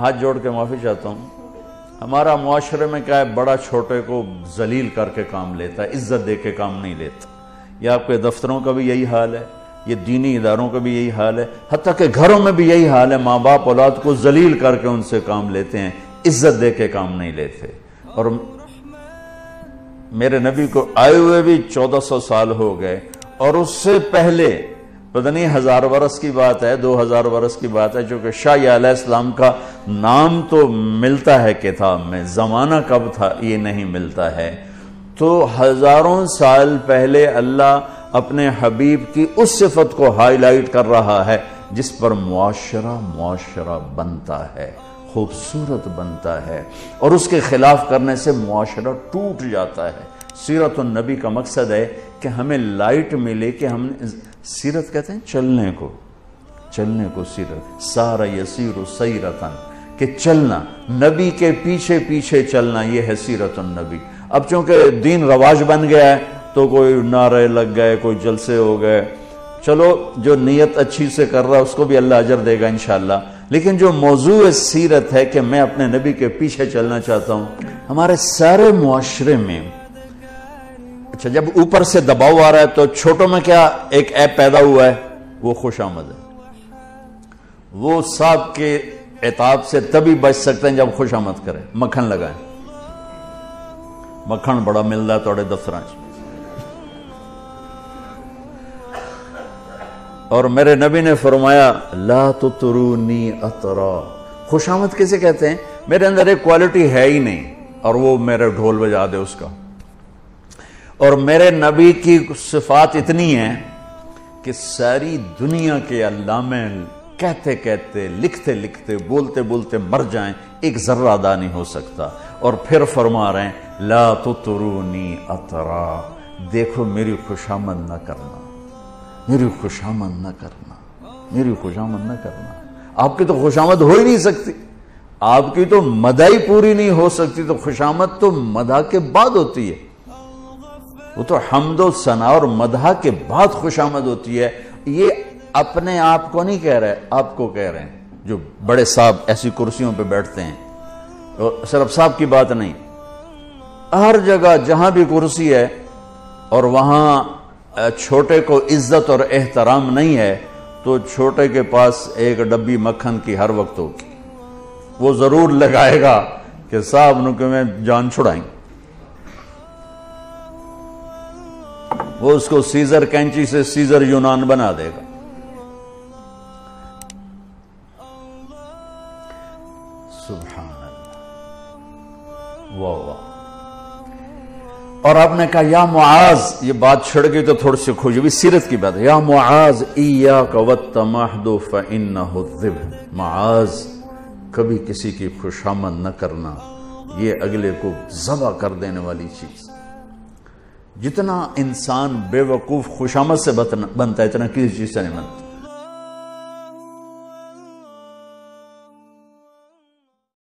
ہاتھ جوڑ کے معافی چاہتا ہوں، ہمارا معاشرے میں کیا ہے، بڑا چھوٹے کو ذلیل کر کے کام لیتا ہے، عزت دے کے کام نہیں لیتا۔ یہ آپ کے دفتروں کا بھی یہی حال ہے، یہ دینی اداروں کا بھی یہی حال ہے، حتیٰ کہ گھروں میں بھی یہی حال ہے، ماں باپ اولاد کو ذلیل کر کے ان سے کام لیتے ہیں، عزت دے کے کام نہیں لیتے۔ اور میرے نبی کو آئے ہوئے بھی 1400 سال ہو گئے، اور اس سے پہلے پتہ نہیں 1000 برس کی بات ہے، 2000 برس کی بات ہے، جو کہ شاہ علیہ السلام کا نام تو ملتا ہے کتاب میں، زمانہ کب تھا یہ نہیں ملتا ہے۔ تو ہزاروں سال پہلے اللہ اپنے حبیب کی اس صفت کو ہائی لائٹ کر رہا ہے جس پر معاشرہ بنتا ہے، خوبصورت بنتا ہے، اور اس کے خلاف کرنے سے معاشرہ ٹوٹ جاتا ہے۔ سیرت النبی کا مقصد ہے کہ ہمیں لائٹ ملے، کہ ہم سیرت کہتے ہیں چلنے کو سیرت، سارا یسیر سیرتن، کہ چلنا، نبی کے پیچھے پیچھے چلنا، یہ ہے سیرت النبی۔ اب چونکہ دین رواج بن گیا ہے تو کوئی نعرے لگ گئے، کوئی جلسے ہو گئے، چلو جو نیت اچھی سے کر رہا اس کو بھی اللہ اجر دے گا انشاءاللہ، لیکن جو موضوع سیرت ہے کہ میں اپنے نبی کے پیچھے چلنا چاہتا ہوں، ہمارے سارے معاشرے میں اچھا جب اوپر سے دباؤ آ رہا ہے تو چھوٹوں میں کیا ایک ایپ پیدا ہوا ہے، وہ خوش آمد ہے۔ وہ صاحب کے عتاب سے تبھی بچ سکتے ہیں جب خوش آمد کریں، مکھن لگائیں، مکھن بڑا ملتا ہے توڑے دفتراں۔ اور میرے نبی نے فرمایا لا تطرونی اطرا، خوش آمد کسے کہتے ہیں؟ میرے اندر ایک کوالٹی ہے ہی نہیں اور وہ میرے ڈھول بجا دے اس کا۔ اور میرے نبی کی صفات اتنی ہیں کہ ساری دنیا کے علامے کہتے کہتے، لکھتے لکھتے، بولتے بولتے مر جائیں، ایک ذرہ ادا نہیں ہو سکتا۔ اور پھر فرما رہے ہیں لا تطرونی اطرا، دیکھو میری خوشامد نہ کرنا، میری خوشامد نہ کرنا، میری خوشامد نہ کرنا۔ آپ کی تو خوشامد ہو ہی نہیں سکتی، آپ کی تو مدائی پوری نہیں ہو سکتی، تو خوشامد تو مدح کے بعد ہوتی ہے، وہ تو حمد و ثنا اور مدح کے بعد خوشامد ہوتی ہے۔ یہ اپنے آپ کو نہیں کہہ رہے، آپ کو کہہ رہے ہیں جو بڑے صاحب ایسی کرسیوں پہ بیٹھتے ہیں۔ اور صرف صاحب کی بات نہیں، ہر جگہ جہاں بھی کرسی ہے اور وہاں چھوٹے کو عزت اور احترام نہیں ہے تو چھوٹے کے پاس ایک ڈبی مکھن کی ہر وقت ہوگی، وہ ضرور لگائے گا کہ صاحب نو کہ میں جان چھڑائیں، وہ اس کو سیزر کینچی سے سیزر یونان بنا دے گا۔ سبحان اللہ، واہ واہ۔ اور آپ نے کہا یا معاذ، یہ بات چھڑ گئی تو تھوڑی سی خوشی بھی، سیرت کی بات ہے، یا معاذ ایاک والتمحض فانہ الذبح، معاذ کبھی کسی کی خوشامد نہ کرنا، یہ اگلے کو ذبح کر دینے والی چیز۔ جتنا انسان بے وقوف خوشامد سے بنتا ہے اتنا کسی چیز سے نہیں بنتا۔